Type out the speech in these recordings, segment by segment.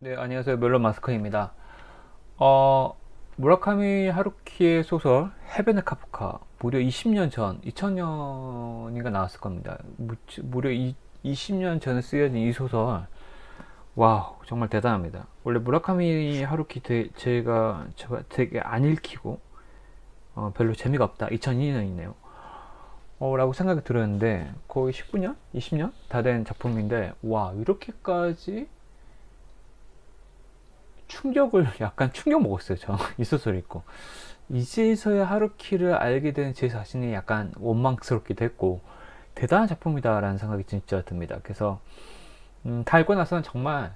네, 안녕하세요. 멜론 마스크입니다. 어, 무라카미 하루키의 소설 헤벤의 카프카 무려 20년 전, 2000년인가 나왔을 겁니다. 무려 20년 전에 쓰여진 이 소설, 와우, 정말 대단합니다. 원래 무라카미 하루키 제가 되게 안 읽히고 별로 재미가 없다. 2002년이네요. 라고 생각이 들었는데 거의 19년, 20년 다 된 작품인데 와 이렇게까지 약간 충격 먹었어요. 저 이 소설 읽고 이제서야 하루키를 알게 된 제 자신이 약간 원망스럽기도 했고 대단한 작품이다라는 생각이 진짜 듭니다. 그래서 다 읽고 나서는 정말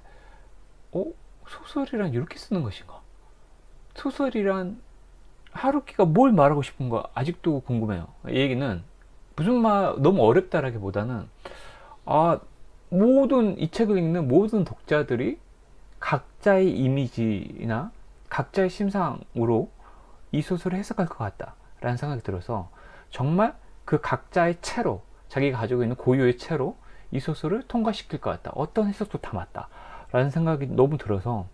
어? 소설이란 이렇게 쓰는 것인가? 소설이란 하루키가 뭘 말하고 싶은가 아직도 궁금해요. 이 얘기는 무슨 말 너무 어렵다라기보다는 아 모든 이 책을 읽는 모든 독자들이 각자의 이미지나 각자의 심상으로 이 소설을 해석할 것 같다라는 생각이 들어서 정말 그 각자의 채로 자기가 가지고 있는 고유의 채로 이 소설을 통과시킬 것 같다. 어떤 해석도 다 맞다. 라는 생각이 너무 들어서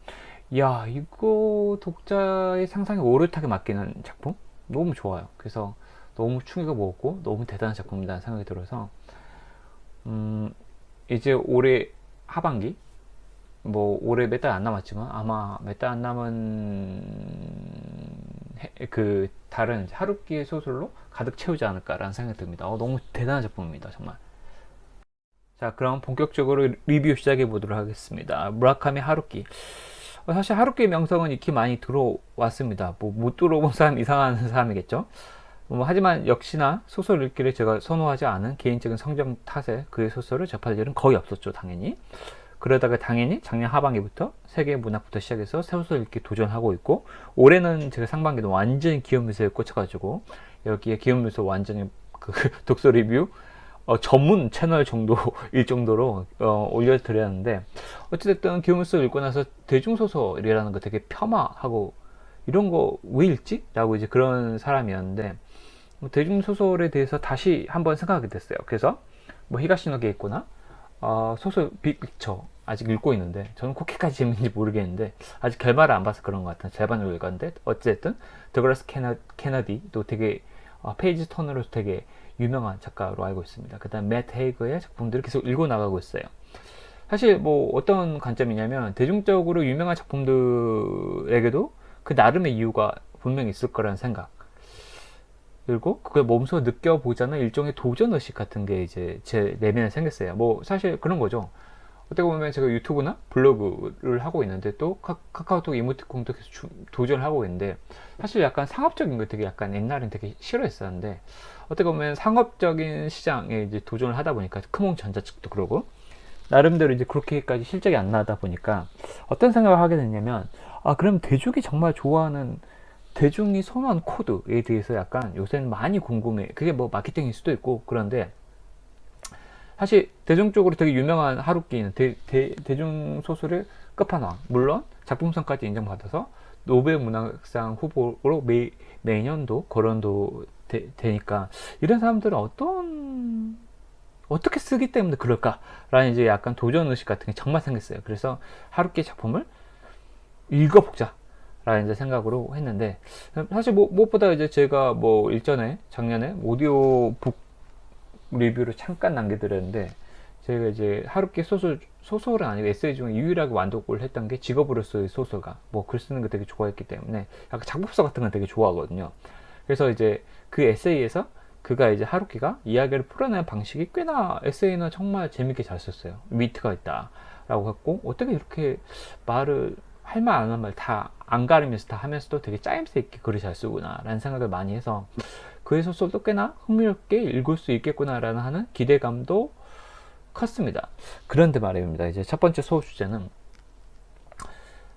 야 이거 독자의 상상에 오롯하게 맡기는 작품 너무 좋아요. 그래서 너무 충격을 먹었고 너무 대단한 작품이라는 생각이 들어서 이제 올해 하반기 뭐 올해 몇 달 안 남았지만 아마 몇 달 안 남은 그 다른 하루키의 소설로 가득 채우지 않을까라는 생각이 듭니다. 너무 대단한 작품입니다, 정말. 자, 그럼 본격적으로 리뷰 시작해 보도록 하겠습니다. 무라카미 하루키. 사실 하루키의 명성은 익히 많이 들어왔습니다. 뭐 못 들어본 사람 이상한 사람이겠죠. 하지만 역시나 소설 읽기를 제가 선호하지 않은 개인적인 성정 탓에 그의 소설을 접할 일은 거의 없었죠, 당연히. 그러다가 당연히 작년 하반기부터 세계 문학부터 시작해서 새소설 읽기 도전하고 있고 올해는 제가 상반기도 완전히 기욤뮤소에 꽂혀가지고 여기에 기욤뮤소 완전히 그 독서 리뷰 전문 채널 정도일 정도로 올려드렸는데 어찌됐든 기욤뮤소 읽고 나서 대중소설이라는 거 되게 폄하하고 이런 거 왜 읽지? 라고 이제 그런 사람이었는데 대중소설에 대해서 다시 한번 생각하게 됐어요. 그래서 뭐 히가시노 게이코나 소설 빅픽처 아직 읽고 있는데 저는 그렇게까지 재밌는지 모르겠는데 아직 결말을 안 봐서 그런 것 같아요. 절반을 읽었는데 어쨌든 더글라스 케너디도 되게 페이지 턴으로 되게 유명한 작가로 알고 있습니다. 그 다음 맷 헤이그의 작품들을 계속 읽어 나가고 있어요. 사실 뭐 어떤 관점이냐면 대중적으로 유명한 작품들에게도 그 나름의 이유가 분명히 있을 거라는 생각, 그리고 그걸 몸소 느껴보자는 일종의 도전의식 같은 게 이제 제 내면에 생겼어요. 뭐 사실 그런 거죠. 어떻게 보면 제가 유튜브나 블로그를 하고 있는데 또 카카오톡 이모티콘도 계속 도전을 하고 있는데 사실 약간 상업적인 거 되게 약간 옛날엔 되게 싫어했었는데 어떻게 보면 상업적인 시장에 이제 도전을 하다 보니까 크몽전자 측도 그러고 나름대로 이제 그렇게까지 실적이 안 나다 보니까 어떤 생각을 하게 됐냐면 그럼 대중이 정말 좋아하는 대중이 선호한 코드에 대해서 약간 요새는 많이 궁금해. 그게 뭐 마케팅일 수도 있고 그런데 사실 대중적으로 되게 유명한 하루키는 대중 소설의 끝판왕, 물론 작품성까지 인정받아서 노벨 문학상 후보로 매년도 거론도 되니까 이런 사람들은 어떻게 쓰기 때문에 그럴까라는 이제 약간 도전 의식 같은 게 정말 생겼어요. 그래서 하루키 작품을 읽어보자 라는 이제 생각으로 했는데 사실 뭐 무엇보다 이제 제가 뭐 일전에 작년에 오디오북 리뷰를 잠깐 남겨드렸는데 제가 이제 하루키 소설은 아니고 에세이 중에 유일하게 완독을 했던 게 직업으로서의 소설가 뭐 글 쓰는 거 되게 좋아했기 때문에 약간 작품서 같은 거 되게 좋아하거든요. 그래서 이제 그 에세이에서 그가 이제 하루키가 이야기를 풀어내는 방식이 꽤나 에세이는 정말 재밌게 잘 썼어요. 위트가 있다 라고 했고 어떻게 이렇게 말을 할 말 안 할 말 다 안 가리면서 다 하면서도 되게 짜임새 있게 글을 잘 쓰구나 라는 생각을 많이 해서 그의 소설도 꽤나 흥미롭게 읽을 수 있겠구나 라는 하는 기대감도 컸습니다. 그런데 말입니다. 이제 첫 번째 소호 주제는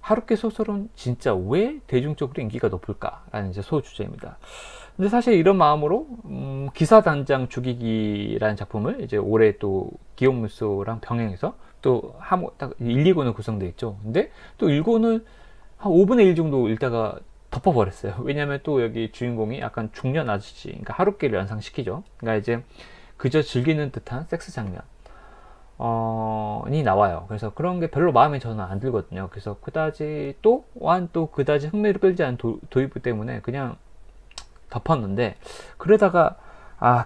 하루키 소설은 진짜 왜 대중적으로 인기가 높을까 라는 이제 소호 주제입니다. 근데 사실 이런 마음으로 기사 단장 죽이기라는 작품을 이제 올해 또 기욤무소랑 병행해서 또 1, 2권을 구성되어 있죠. 근데 또 1권을 한 5분의 1 정도 읽다가 덮어버렸어요. 왜냐면 또 여기 주인공이 약간 중년 아저씨, 그러니까 하루키를 연상시키죠. 그러니까 이제 그저 즐기는 듯한 섹스 장면. 니 나와요. 그래서 그런 게 별로 마음에 저는 안 들거든요. 그래서 그다지 또한 또 그다지 흥미를 끌지 않은 도입부 때문에 그냥 덮었는데, 그러다가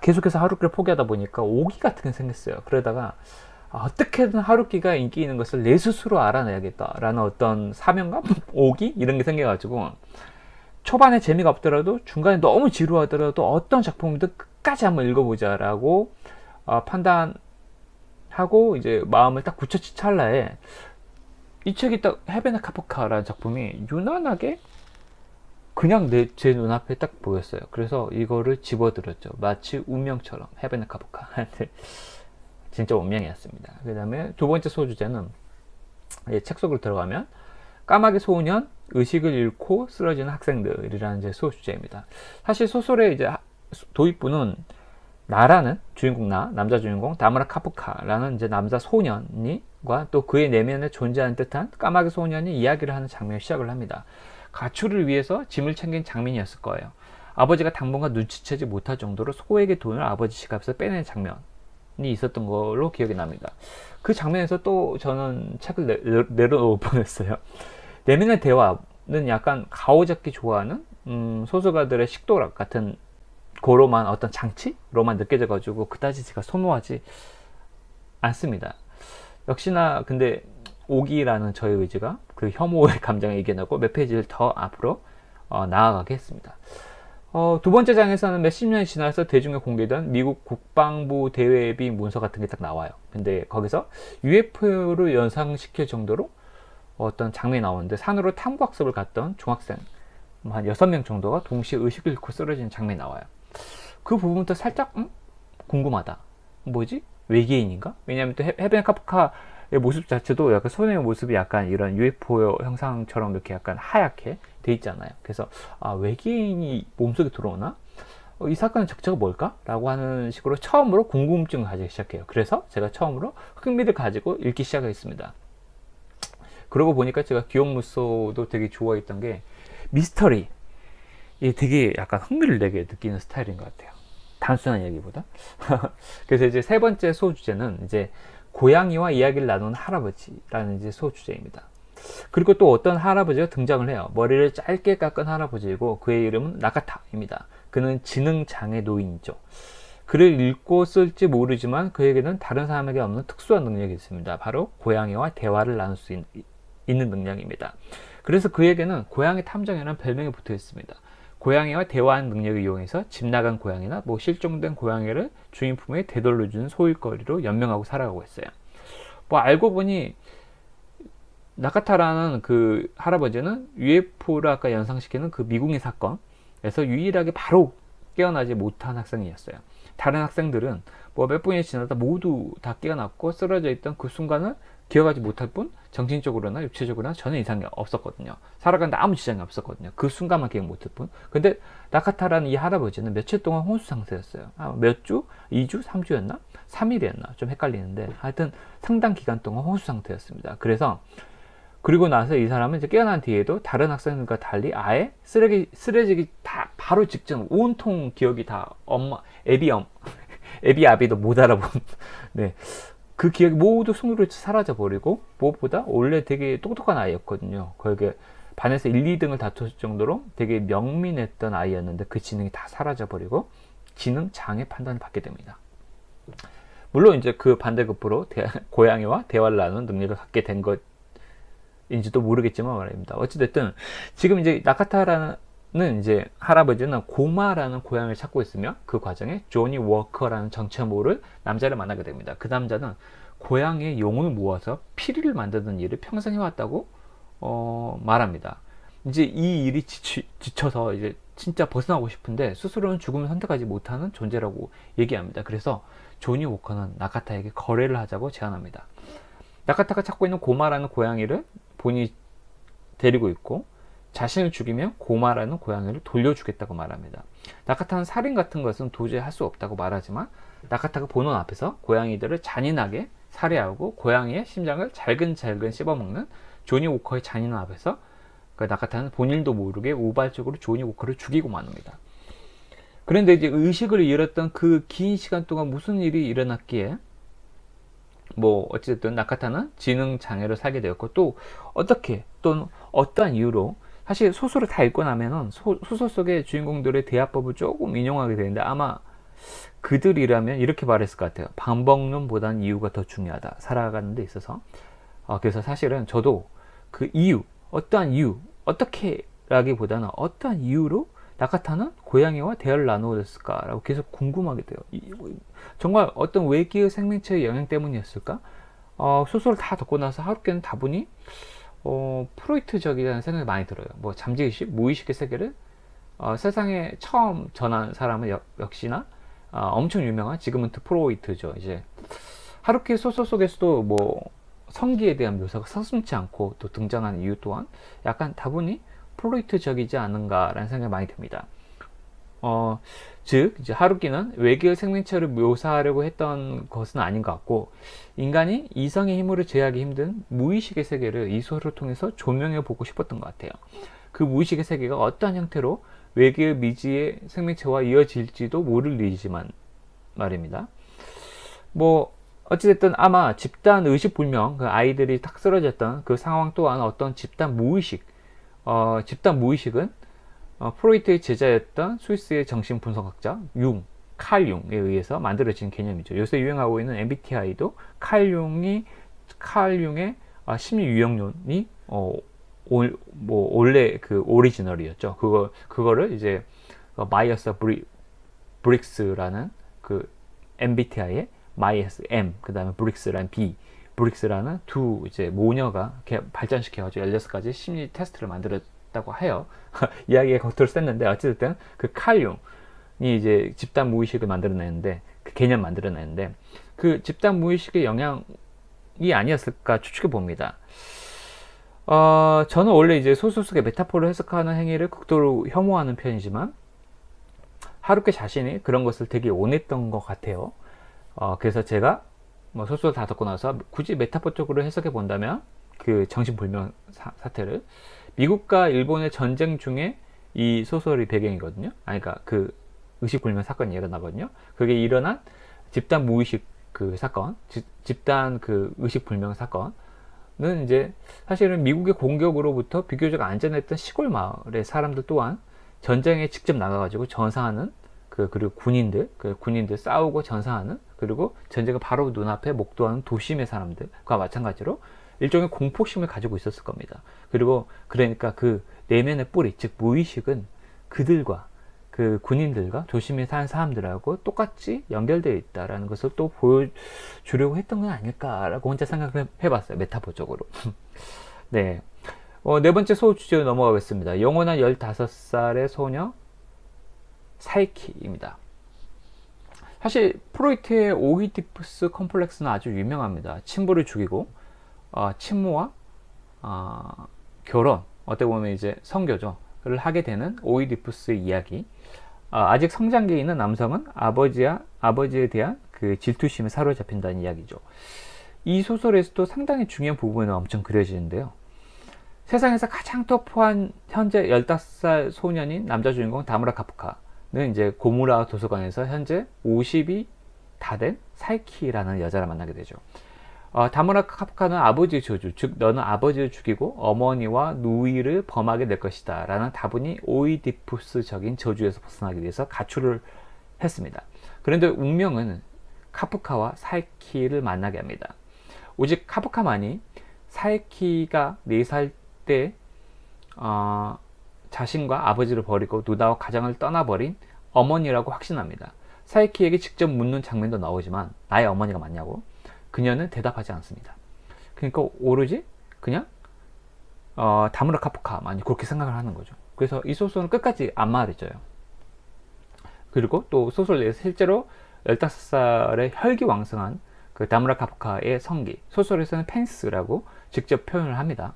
계속해서 하루키를 포기하다 보니까 오기 같은 게 생겼어요. 그러다가 어떻게든 하루키가 인기 있는 것을 내 스스로 알아내야겠다라는 어떤 사명감? 오기? 이런 게 생겨가지고 초반에 재미가 없더라도 중간에 너무 지루하더라도 어떤 작품이든 끝까지 한번 읽어보자라고 판단하고 이제 마음을 딱 굳혀진 찰나에 이 책이 딱 헤베나 카프카라는 작품이 유난하게 그냥 제 눈앞에 딱 보였어요. 그래서 이거를 집어들었죠. 마치 운명처럼 헤베나 카프카. 진짜 운명이었습니다. 그 다음에 두 번째 소주제는 책 속으로 들어가면 까마귀 소년, 의식을 잃고 쓰러지는 학생들이라는 이제 소주제입니다. 사실 소설의 이제 도입부는 나라는 주인공 남자 주인공 다무라 카프카라는 이제 남자 소년이과 또 그의 내면에 존재하는 듯한 까마귀 소년이 이야기를 하는 장면을 시작을 합니다. 가출을 위해서 짐을 챙긴 장면이었을 거예요. 아버지가 당분간 눈치채지 못할 정도로 소에게 돈을 아버지 지갑에서 빼내는 장면이 있었던 걸로 기억이 납니다. 그 장면에서 또 저는 책을 내려놓을 뻔했어요. 내면의 대화는 약간 가오잡기 좋아하는 소설가들의 식도락 같은 고로만 어떤 장치로만 느껴져가지고 그다지 제가 선호하지 않습니다. 역시나 근데 오기라는 저의 의지가 그 혐오의 감정을 이겨내고 몇 페이지를 더 앞으로 나아가게 했습니다. 두 번째 장에서는 몇십 년이 지나서 대중에 공개된 미국 국방부 대외비 문서 같은 게 딱 나와요. 근데 거기서 UFO를 연상시킬 정도로 어떤 장면이 나오는데 산으로 탐구학습을 갔던 중학생 한 6명 정도가 동시에 의식을 잃고 쓰러지는 장면이 나와요. 그 부분부터 살짝 궁금하다. 뭐지? 외계인인가? 왜냐하면 또 헤벤 카프카의 모습 자체도 약간 소년의 모습이 약간 이런 UFO 형상처럼 이렇게 약간 하얗게 돼 있잖아요. 그래서 외계인이 몸속에 들어오나? 이 사건의 정체가 뭘까? 라고 하는 식으로 처음으로 궁금증을 가지기 시작해요. 그래서 제가 처음으로 흥미를 가지고 읽기 시작했습니다. 그러고 보니까 제가 기욤 무소도 되게 좋아했던 게 미스터리, 이게 되게 약간 흥미를 내게 느끼는 스타일인 것 같아요. 단순한 얘기보다. 그래서 이제 세 번째 소주제는 이제 고양이와 이야기를 나누는 할아버지라는 이제 소주제입니다. 그리고 또 어떤 할아버지가 등장을 해요. 머리를 짧게 깎은 할아버지이고 그의 이름은 나카타입니다. 그는 지능장애 노인이죠. 글을 읽고 쓸지 모르지만 그에게는 다른 사람에게 없는 특수한 능력이 있습니다. 바로 고양이와 대화를 나눌 수 있는 능력입니다. 그래서 그에게는 고양이 탐정이라는 별명이 붙어 있습니다. 고양이와 대화하는 능력을 이용해서 집 나간 고양이나 실종된 고양이를 주인 품에 되돌려주는 소일거리로 연명하고 살아가고 있어요. 알고 보니 나카타라는 그 할아버지는 UFO를 아까 연상시키는 그 미궁의 사건에서 유일하게 바로 깨어나지 못한 학생이었어요. 다른 학생들은 몇 분이 지나다 모두 다 깨어났고 쓰러져 있던 그 순간을 기억하지 못할 뿐 정신적으로나 육체적으로나 전혀 이상이 없었거든요. 살아가는데 아무 지장이 없었거든요. 그 순간만 기억 못할 뿐. 근데 나카타라는 이 할아버지는 며칠 동안 혼수 상태였어요. 몇 주? 2주? 3주였나? 3일이었나? 좀 헷갈리는데 하여튼 상당 기간 동안 혼수 상태였습니다. 그리고 나서 이 사람은 이제 깨어난 뒤에도 다른 학생들과 달리 아예 쓰러지기 다 바로 직전 온통 기억이 다 애비 아비도 못 알아본 네. 그 기억이 모두 숨으로 사라져버리고 무엇보다 원래 되게 똑똑한 아이였거든요. 거기에 반에서 1, 2등을 다툴 정도로 되게 명민했던 아이였는데 그 지능이 다 사라져버리고 지능 장애 판단을 받게 됩니다. 물론 이제 그 반대급부로 고양이와 대화를 나누는 능력을 갖게 된 것인지도 모르겠지만 말입니다. 어찌됐든 지금 이제 나카타라는 이제 할아버지는 고마라는 고양이를 찾고 있으며 그 과정에 조니 워커라는 정체 모를 남자를 만나게 됩니다. 그 남자는 고양이의 영혼을 모아서 피리를 만드는 일을 평생 해왔다고 말합니다. 이제 이 일이 지쳐서 이제 진짜 벗어나고 싶은데 스스로는 죽음을 선택하지 못하는 존재라고 얘기합니다. 그래서 조니 워커는 나카타에게 거래를 하자고 제안합니다. 나카타가 찾고 있는 고마라는 고양이를 본인이 데리고 있고 자신을 죽이면 고마라는 고양이를 돌려주겠다고 말합니다. 나카타는 살인 같은 것은 도저히 할 수 없다고 말하지만 나카타가 보는 앞에서 고양이들을 잔인하게 살해하고 고양이의 심장을 잘근잘근 씹어먹는 조니 워커의 잔인한 앞에서 나카타는 본인도 모르게 우발적으로 조니 워커를 죽이고 마नुभ니다. 그런데 이제 의식을 잃었던 그 긴 시간 동안 무슨 일이 일어났기에 뭐 어쨌든 나카타는 지능 장애를 살게 되었고, 또 어떻게 또는 어떠한 이유로, 사실 소설을 다 읽고 나면은 소설 속의 주인공들의 대화법을 조금 인용하게 되는데, 아마 그들이라면 이렇게 말했을 것 같아요. 방법론보다는 이유가 더 중요하다, 살아가는 데 있어서. 그래서 사실은 저도 그 이유, 어떠한 이유, 어떻게 라기보다는 어떠한 이유로 나카타는 고양이와 대화를 나누었을까라고 계속 궁금하게 돼요. 정말 어떤 외계의 생명체의 영향 때문이었을까? 소설을 다 듣고 나서 하루키는 다분히 프로이트적이라는 생각이 많이 들어요. 뭐 잠재의식, 무의식의 세계를 세상에 처음 전한 사람은 역시나 엄청 유명한 지그문트 프로이트죠. 이제 하루키 소설 속에서도 뭐 성기에 대한 묘사가 서슴지 않고 또 등장하는 이유 또한 약간 다분히 프로이트적이지 않은가라는 생각이 많이 듭니다. 즉 이제 하루키는 외계의 생명체를 묘사하려고 했던 것은 아닌 것 같고, 인간이 이성의 힘으로 제어하기 힘든 무의식의 세계를 이 소설을 통해서 조명해 보고 싶었던 것 같아요. 그 무의식의 세계가 어떠한 형태로 외계의 미지의 생명체와 이어질지도 모를 일이지만 말입니다. 뭐 어찌됐든 아마 집단 의식불명, 그 아이들이 탁 쓰러졌던 그 상황 또한 어떤 집단 무의식, 집단 무의식은 프로이트의 제자였던 스위스의 정신분석학자 칼 융에 의해서 만들어진 개념이죠. 요새 유행하고 있는 MBTI도 칼 융의 심리 유형론이 원래 그 오리지널이었죠. 그거를 이제 마이어스 브릭스라는 그 MBTI의 마이어스 M, 그 다음에 브릭스라는 B, 브릭스라는 두 이제 모녀가 발전시켜가지고 16가지 심리 테스트를 만들었다고 해요. 이야기의 겉으로 셌는데, 어쨌든 그 칼 융이 이제 집단 무의식을 만들어내는데, 그 개념 만들어내는데, 그 집단 무의식의 영향이 아니었을까 추측해 봅니다. 저는 원래 이제 소설 속의 메타포를 해석하는 행위를 극도로 혐오하는 편이지만, 하루키 자신이 그런 것을 되게 원했던 것 같아요. 그래서 제가 뭐 소설 다 듣고 나서 굳이 메타포적으로 해석해 본다면, 그 정신불명 사태를 미국과 일본의 전쟁 중에 이 소설이 배경이거든요. 그러니까 그 의식불명 사건이 일어나거든요. 그게 일어난 집단 무의식 그 사건, 집단 그 의식불명 사건은 이제 사실은 미국의 공격으로부터 비교적 안전했던 시골 마을의 사람들 또한 전쟁에 직접 나가가지고 전사하는 그리고 군인들 싸우고 전사하는, 그리고 전쟁을 바로 눈앞에 목도하는 도심의 사람들과 마찬가지로 일종의 공포심을 가지고 있었을 겁니다. 그리고 그러니까 그 내면의 뿌리, 즉 무의식은 그들과 그 군인들과 도심에 사는 사람들하고 똑같이 연결되어 있다라는 것을 또 보여주려고 했던 건 아닐까라고 혼자 생각을 해봤어요. 메타포적으로. 네. 네 번째 소설 주제로 넘어가겠습니다. 영원한 15살의 소녀 사이키입니다. 사실 프로이트의 오이디푸스 컴플렉스는 아주 유명합니다. 친부를 죽이고 친모와 결혼, 어떻게 보면 이제 성교죠,를 하게 되는 오이디푸스의 이야기. 아직 성장기에 있는 남성은 아버지에 대한 그 질투심에 사로잡힌다는 이야기죠. 이 소설에서도 상당히 중요한 부분은 엄청 그려지는데요. 세상에서 가장 터프한 현재 15살 소년인 남자 주인공 다무라 카프카는 이제 고무라 도서관에서 현재 50이 다 된 사이키라는 여자를 만나게 되죠. 다무라 카프카는 아버지의 저주, 즉 너는 아버지를 죽이고 어머니와 누이를 범하게 될 것이다 라는 다분히 오이디푸스적인 저주에서 벗어나기 위해서 가출을 했습니다. 그런데 운명은 카프카와 사이키를 만나게 합니다. 오직 카프카만이 사이키가 4살 때 자신과 아버지를 버리고 누나와 가정을 떠나버린 어머니라고 확신합니다. 사이키에게 직접 묻는 장면도 나오지만 나의 어머니가 맞냐고 그녀는 대답하지 않습니다. 그러니까 오로지 그냥 다무라 카프카만이 그렇게 생각을 하는 거죠. 그래서 이 소설은 끝까지 안 말해줘요. 그리고 또 소설 내에서 실제로 15살의 혈기왕성한 그 다무라 카프카의 성기, 소설에서는 펜스라고 직접 표현을 합니다.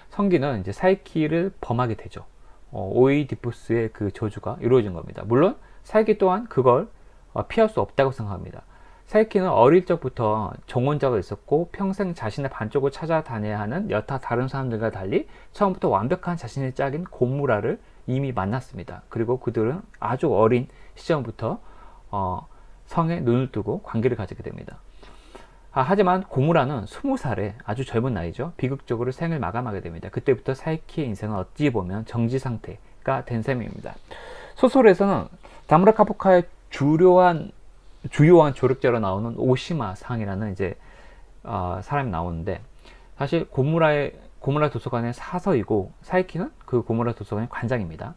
성기는 이제 사이키를 범하게 되죠. 오이디푸스의 그 저주가 이루어진 겁니다. 물론 사이키 또한 그걸 피할 수 없다고 생각합니다. 사이키는 어릴 적부터 정혼자가 있었고 평생 자신의 반쪽을 찾아다녀야 하는 여타 다른 사람들과 달리 처음부터 완벽한 자신의 짝인 고무라를 이미 만났습니다. 그리고 그들은 아주 어린 시점부터 성에 눈을 뜨고 관계를 가지게 됩니다. 하지만 고무라는 20살에 아주 젊은 나이죠. 비극적으로 생을 마감하게 됩니다. 그때부터 사이키의 인생은 어찌 보면 정지 상태가 된 셈입니다. 소설에서는 다무라 카프카의 주요한 조력자로 나오는 오시마 상이라는 이제 사람이 나오는데, 사실 고무라 도서관의 사서이고 사이키는 그 고무라 도서관의 관장입니다.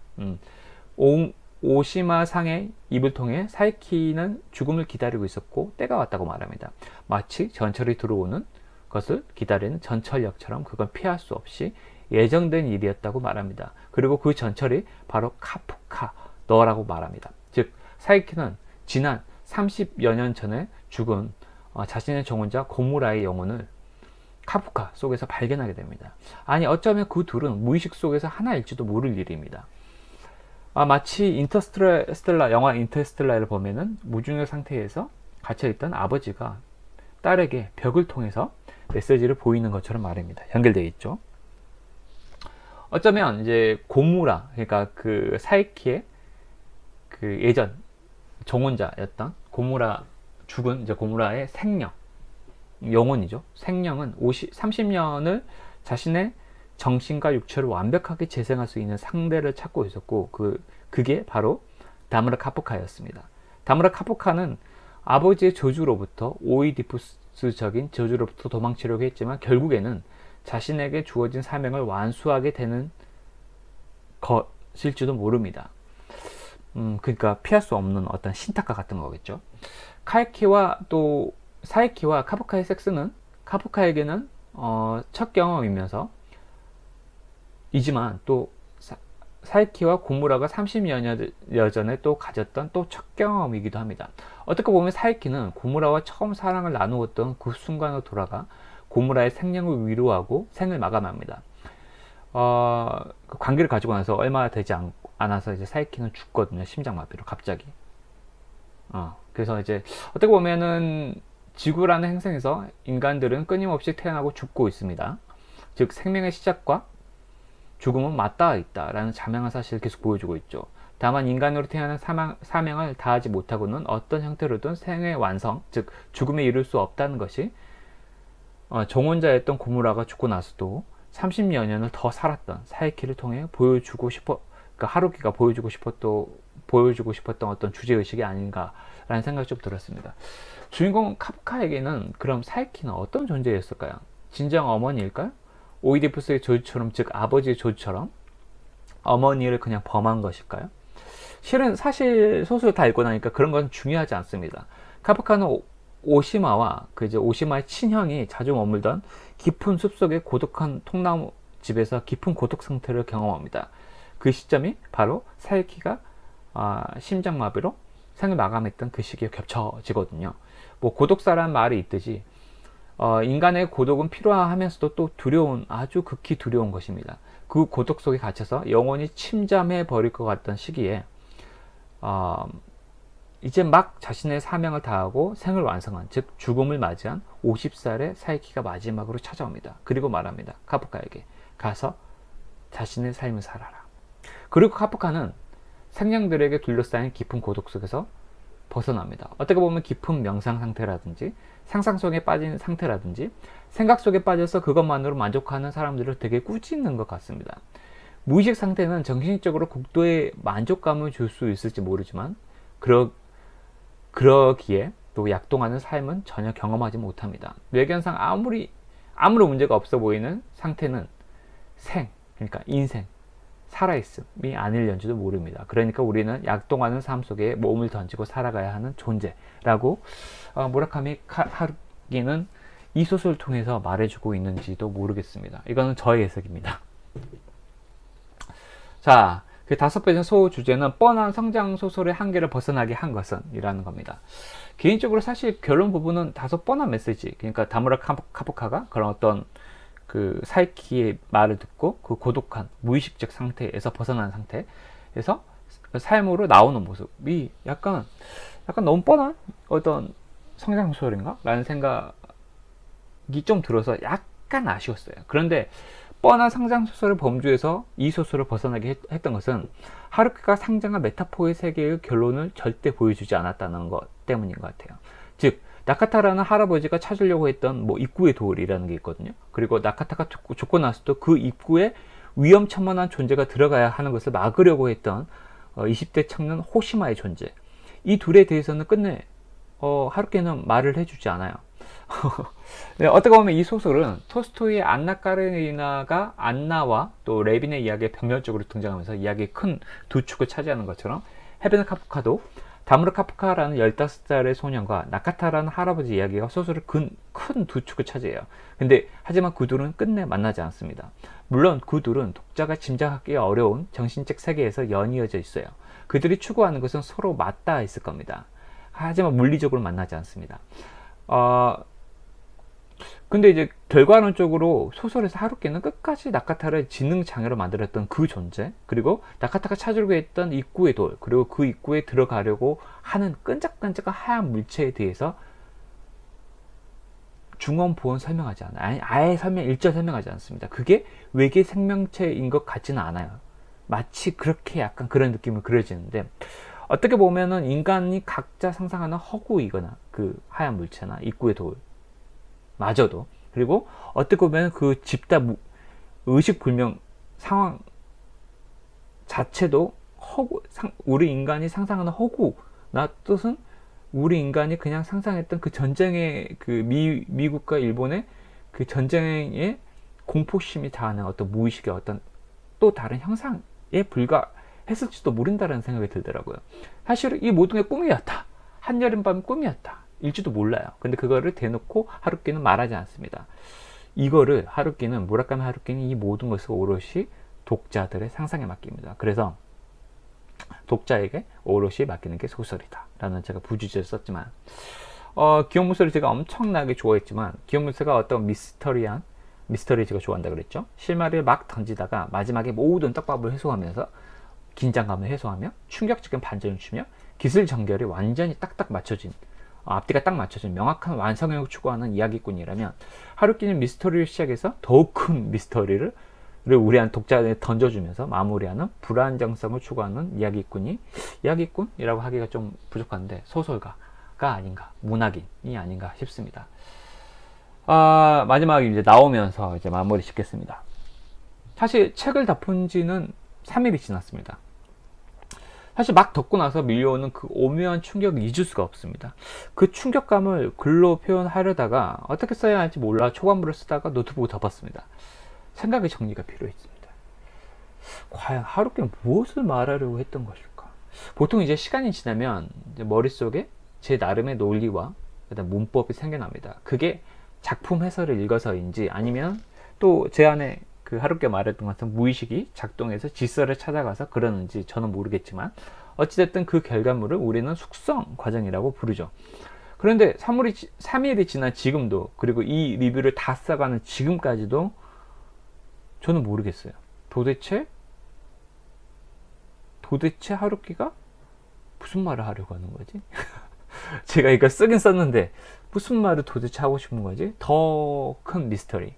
오시마 상의 입을 통해 사이키는 죽음을 기다리고 있었고 때가 왔다고 말합니다. 마치 전철이 들어오는 것을 기다리는 전철역처럼 그건 피할 수 없이 예정된 일이었다고 말합니다. 그리고 그 전철이 바로 카프카 너라고 말합니다. 즉 사이키는 지난 30여 년 전에 죽은 자신의 정혼자 고무라의 영혼을 카프카 속에서 발견하게 됩니다. 아니 어쩌면 그 둘은 무의식 속에서 하나일지도 모를 일입니다. 마치 영화 인터스텔라를 보면은 무중력 상태에서 갇혀있던 아버지가 딸에게 벽을 통해서 메시지를 보이는 것처럼 말입니다. 연결되어 있죠. 어쩌면 이제 고무라, 그러니까 그 사이키의 그 예전 정혼자였던 죽은 이제 고무라의 영혼이죠. 생명은 30년을 자신의 정신과 육체를 완벽하게 재생할 수 있는 상대를 찾고 있었고, 그게 바로 다무라 카프카였습니다. 다무라 카프카는 아버지의 저주로부터, 오이디푸스적인 저주로부터 도망치려고 했지만 결국에는 자신에게 주어진 사명을 완수하게 되는 것일지도 모릅니다. 그러니까 피할 수 없는 어떤 신탁과 같은 거겠죠. 사이키와 카프카의 섹스는 카프카에게는 첫 경험이면서 이지만 또 사이키와 고무라가 30여 년 전에 또 가졌던 또 첫 경험이기도 합니다. 어떻게 보면 사이키는 고무라와 처음 사랑을 나누었던 그 순간으로 돌아가 고무라의 생명을 위로하고 생을 마감합니다. 그 관계를 가지고 나서 얼마 되지 않아서 이제 사이키는 죽거든요. 심장마비로 갑자기. 그래서 이제 어떻게 보면은 지구라는 행성에서 인간들은 끊임없이 태어나고 죽고 있습니다. 즉 생명의 시작과 죽음은 맞닿아 있다라는 자명한 사실을 계속 보여주고 있죠. 다만 인간으로 태어난 사명을 다하지 못하고는 어떤 형태로든 생의 완성, 즉 죽음에 이를 수 없다는 것이 정혼자였던 고무라가 죽고 나서도 30여 년을 더 살았던 사이키를 통해 그러니까 하루키가 보여주고 싶었던 어떤 주제의식이 아닌가라는 생각이 좀 들었습니다. 주인공 카프카에게는 그럼 사이키는 어떤 존재였을까요? 진정 어머니일까요? 오이디푸스의 조주처럼, 즉 아버지의 조주처럼 어머니를 그냥 범한 것일까요? 실은 사실 소설을 다 읽고 나니까 그런 건 중요하지 않습니다. 카프카는 오시마와 오시마의 친형이 자주 머물던 깊은 숲속의 고독한 통나무 집에서 깊은 고독 상태를 경험합니다. 그 시점이 바로 사이키가 심장마비로 생을 마감했던 그 시기에 겹쳐지거든요. 고독사라는 말이 있듯이 인간의 고독은 필요하면서도 또 아주 극히 두려운 것입니다. 그 고독 속에 갇혀서 영혼이 침잠해 버릴 것 같던 시기에 이제 막 자신의 사명을 다하고 생을 완성한, 즉 죽음을 맞이한 50살의 사이키가 마지막으로 찾아옵니다. 그리고 말합니다. 카프카에게 가서 자신의 삶을 살아라. 그리고 카프카는 생명들에게 둘러싸인 깊은 고독 속에서 벗어납니다. 어떻게 보면 깊은 명상 상태라든지 상상 속에 빠진 상태라든지 생각 속에 빠져서 그것만으로 만족하는 사람들을 되게 꾸짖는 것 같습니다. 무의식 상태는 정신적으로 극도의 만족감을 줄 수 있을지 모르지만 그러기에 또 약동하는 삶은 전혀 경험하지 못합니다. 외견상 아무런 문제가 없어 보이는 상태는 그러니까 인생, 살아있음이 아닐는지도 모릅니다. 그러니까 우리는 약동하는 삶 속에 몸을 던지고 살아가야 하는 존재라고 무라카미 하루키는 이 소설을 통해서 말해주고 있는지도 모르겠습니다. 이거는 저의 해석입니다. 자, 그 5번째 소 주제는 뻔한 성장 소설의 한계를 벗어나게 한 것은 이라는 겁니다. 개인적으로 사실 결론 부분은 다소 뻔한 메시지, 그러니까 다무라 카프카가 그런 어떤 그 사이키의 말을 듣고 그 고독한 무의식적 상태에서 벗어난 상태에서 삶으로 나오는 모습이 약간 너무 뻔한 어떤 성장 소설인가? 라는 생각이 좀 들어서 약간 아쉬웠어요. 그런데 뻔한 성장 소설을 범주에서 이 소설을 벗어나게 했던 것은 하루키가 상징한 메타포의 세계의 결론을 절대 보여주지 않았다는 것 때문인 것 같아요. 즉 나카타라는 할아버지가 찾으려고 했던 뭐 입구의 돌이라는 게 있거든요. 그리고 나카타가 죽고 나서도 그 입구에 위험천만한 존재가 들어가야 하는 것을 막으려고 했던 20대 청년 호시마의 존재. 이 둘에 대해서는 끝내 하루키는 말을 해주지 않아요. 네, 어떻게 보면 이 소설은 톨스토이의 안나 까레니나가 안나와 또 레빈의 이야기에 병렬적으로 등장하면서 이야기의 큰 두 축을 차지하는 것처럼 헤베네 카프카도 다무르 카프카라는 15살의 소년과 나카타라는 할아버지 이야기가 소설의 큰 두 축을 차지해요. 근데 하지만 그 둘은 끝내 만나지 않습니다. 물론 그 둘은 독자가 짐작하기 어려운 정신적 세계에서 연이어져 있어요. 그들이 추구하는 것은 서로 맞닿아 있을 겁니다. 하지만 물리적으로 만나지 않습니다. 근데 이제 결과론적으로 소설에서 하루키는 끝까지 나카타를 지능장애로 만들었던 그 존재, 그리고 나카타가 찾으려고 했던 입구의 돌, 그리고 그 입구에 들어가려고 하는 끈적끈적한 하얀 물체에 대해서 중언부언 설명하지 않아요. 아예 일절 설명하지 않습니다. 그게 외계 생명체인 것 같지는 않아요. 마치 그렇게 약간 그런 느낌을 그려지는데, 어떻게 보면은 인간이 각자 상상하는 허구이거나 그 하얀 물체나 입구의 돌 마저도, 그리고 어떻게 보면 그 집단 의식불명 상황 자체도 우리 인간이 상상하는 허구나 뜻은 우리 인간이 그냥 상상했던 그 전쟁의 그 미국과 일본의 그 전쟁의 공포심이 자아낸 어떤 무의식의 어떤 또 다른 형상에 불과했을지도 모른다는 생각이 들더라고요. 사실 이 모든 게 꿈이었다. 한여름밤 꿈이었다. 일지도 몰라요. 근데 그거를 대놓고 하루키는 말하지 않습니다. 이거를 무라카미 하루키는 이 모든 것을 오롯이 독자들의 상상에 맡깁니다. 그래서 독자에게 오롯이 맡기는 게 소설이다 라는 제가 부주제를 썼지만, 기욤무새를 제가 엄청나게 좋아했지만, 기욤무새가 어떤 미스터리 제가 좋아한다 그랬죠. 실마리를 막 던지다가 마지막에 모든 떡밥을 해소하면서 긴장감을 해소하며 충격적인 반전을 주며 기슬전결이 완전히 딱딱 맞춰진, 앞뒤가 딱 맞춰진 명확한 완성형을 추구하는 이야기꾼이라면, 하루키는 미스터리를 시작해서 더욱 큰 미스터리를 우리한 독자에 던져주면서 마무리하는 불안정성을 추구하는 이야기꾼이라고 하기가 좀 부족한데 소설가가 아닌가, 문학인이 아닌가 싶습니다. 마지막에 이제 나오면서 이제 마무리 짓겠습니다. 사실 책을 다 푼 지는 3일이 지났습니다. 사실 막 덮고 나서 밀려오는 그 오묘한 충격을 잊을 수가 없습니다. 그 충격감을 글로 표현하려다가 어떻게 써야 할지 몰라 초반부를 쓰다가 노트북을 덮었습니다. 생각의 정리가 필요했습니다. 과연 하루키는 무엇을 말하려고 했던 것일까? 보통 이제 시간이 지나면 이제 머릿속에 제 나름의 논리와 문법이 생겨납니다. 그게 작품 해설을 읽어서인지 아니면 또 제 안에 그 하루키가 말했던 것은 무의식이 작동해서 질서를 찾아가서 그러는지 저는 모르겠지만, 어찌됐든 그 결과물을 우리는 숙성 과정이라고 부르죠. 그런데 3일이 지난 지금도, 그리고 이 리뷰를 다 써가는 지금까지도 저는 모르겠어요. 도대체 하루키가 무슨 말을 하려고 하는 거지? 제가 이거 쓰긴 썼는데 무슨 말을 도대체 하고 싶은 거지? 더 큰 미스터리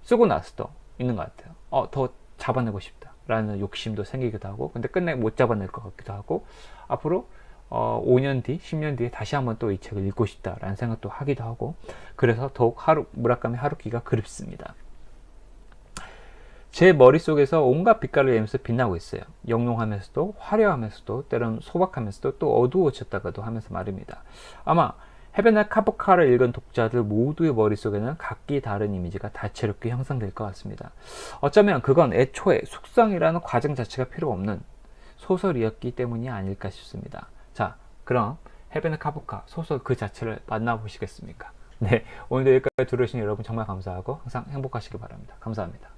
쓰고 나서도 있는 것 같아요. 더 잡아내고 싶다 라는 욕심도 생기기도 하고, 근데 끝내 못 잡아낼 것 같기도 하고, 앞으로 5년 뒤, 10년 뒤에 다시 한번 또 이 책을 읽고 싶다 라는 생각도 하기도 하고, 그래서 더욱 무라카미 하루키가 그립습니다. 제 머릿속에서 온갖 빛깔을 내면서 빛나고 있어요. 영롱하면서도 화려하면서도 때로는 소박하면서도 또 어두워졌다가도 하면서 말입니다. 아마 헤베네 카프카를 읽은 독자들 모두의 머릿속에는 각기 다른 이미지가 다채롭게 형성될 것 같습니다. 어쩌면 그건 애초에 숙성이라는 과정 자체가 필요 없는 소설이었기 때문이 아닐까 싶습니다. 자, 그럼 헤베네 카프카 소설 그 자체를 만나보시겠습니까? 네, 오늘도 여기까지 들어주신 여러분 정말 감사하고 항상 행복하시길 바랍니다. 감사합니다.